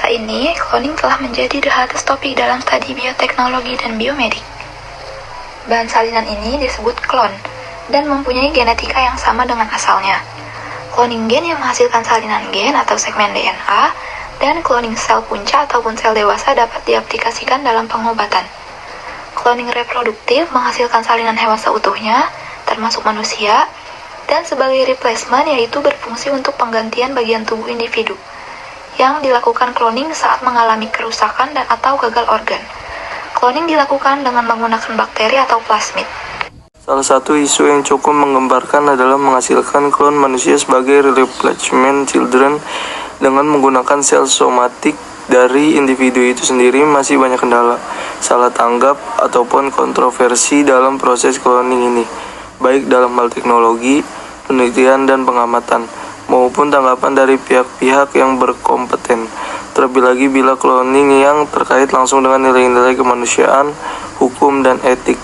masa ini, cloning telah menjadi the hottest topic dalam studi bioteknologi dan biomedik. Bahan salinan ini disebut klon dan mempunyai genetika yang sama dengan asalnya. Cloning gen yang menghasilkan salinan gen atau segmen DNA dan cloning sel punca ataupun sel dewasa dapat diaplikasikan dalam pengobatan. Cloning reproduktif menghasilkan salinan hewan seutuhnya, termasuk manusia, dan sebagai replacement yaitu berfungsi untuk penggantian bagian tubuh individu yang dilakukan cloning saat mengalami kerusakan dan atau gagal organ. Cloning dilakukan dengan menggunakan bakteri atau plasmid. Salah satu isu yang cukup menggemparkan adalah menghasilkan klon manusia sebagai replacement children dengan menggunakan sel somatik dari individu itu sendiri. Masih banyak kendala, salah tanggap, ataupun kontroversi dalam proses cloning ini, baik dalam hal teknologi, penelitian, dan pengamatan, maupun tanggapan dari pihak-pihak yang berkompeten. Terlebih lagi bila cloning yang terkait langsung dengan nilai-nilai kemanusiaan, hukum, dan etik.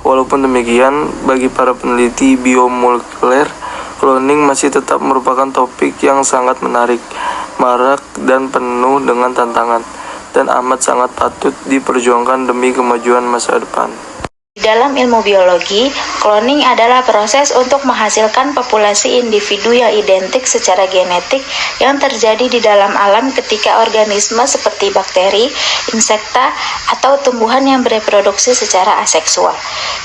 Walaupun demikian, bagi para peneliti biomolekuler, cloning masih tetap merupakan topik yang sangat menarik, marak, dan penuh dengan tantangan, dan amat sangat patut diperjuangkan demi kemajuan masa depan. Dalam ilmu biologi, cloning adalah proses untuk menghasilkan populasi individu yang identik secara genetik yang terjadi di dalam alam ketika organisme seperti bakteri, insekta, atau tumbuhan yang bereproduksi secara aseksual.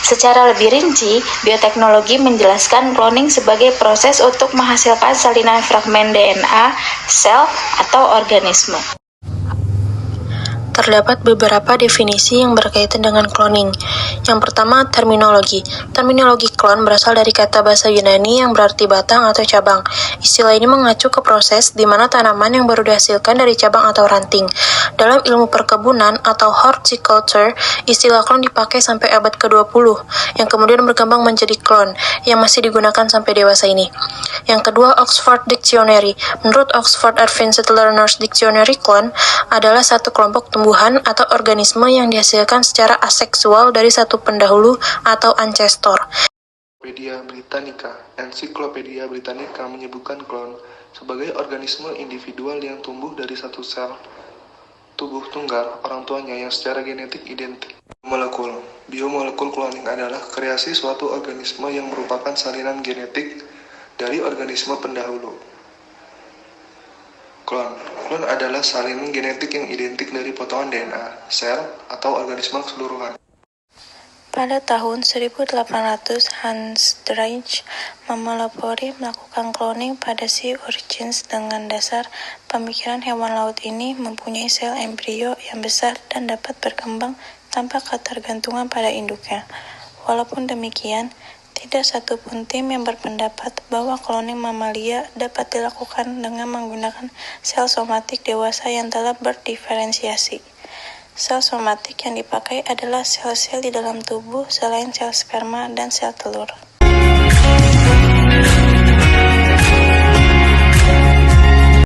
Secara lebih rinci, bioteknologi menjelaskan cloning sebagai proses untuk menghasilkan salinan fragmen DNA, sel, atau organisme. Terdapat beberapa definisi yang berkaitan dengan cloning. Yang pertama, terminologi. Terminologi klon berasal dari kata bahasa Yunani yang berarti batang atau cabang. Istilah ini mengacu ke proses di mana tanaman yang baru dihasilkan dari cabang atau ranting. Dalam ilmu perkebunan atau horticulture, istilah klon dipakai sampai abad ke-20, yang kemudian berkembang menjadi klon, yang masih digunakan sampai dewasa ini. Yang kedua, Oxford Dictionary. Menurut Oxford Advanced Learners Dictionary, klon adalah satu kelompok tumbuhan atau organisme yang dihasilkan secara aseksual dari satu pendahulu atau ancestor. Encyclopedia Britannica menyebutkan klon sebagai organisme individual yang tumbuh dari satu sel tubuh tunggal orang tuanya yang secara genetik identik. Biomolekul cloning adalah kreasi suatu organisme yang merupakan salinan genetik dari organisme pendahulu. Klon adalah salinan genetik yang identik dari potongan DNA, sel, atau organisme keseluruhan. Pada tahun 1800, Hans Drake memelopori melakukan cloning pada sea urchins dengan dasar pemikiran hewan laut ini mempunyai sel embrio yang besar dan dapat berkembang tanpa ketergantungan pada induknya. Walaupun demikian, tidak satu pun tim yang berpendapat bahwa cloning mamalia dapat dilakukan dengan menggunakan sel somatik dewasa yang telah berdiferensiasi. Sel somatik yang dipakai adalah sel-sel di dalam tubuh selain sel sperma dan sel telur.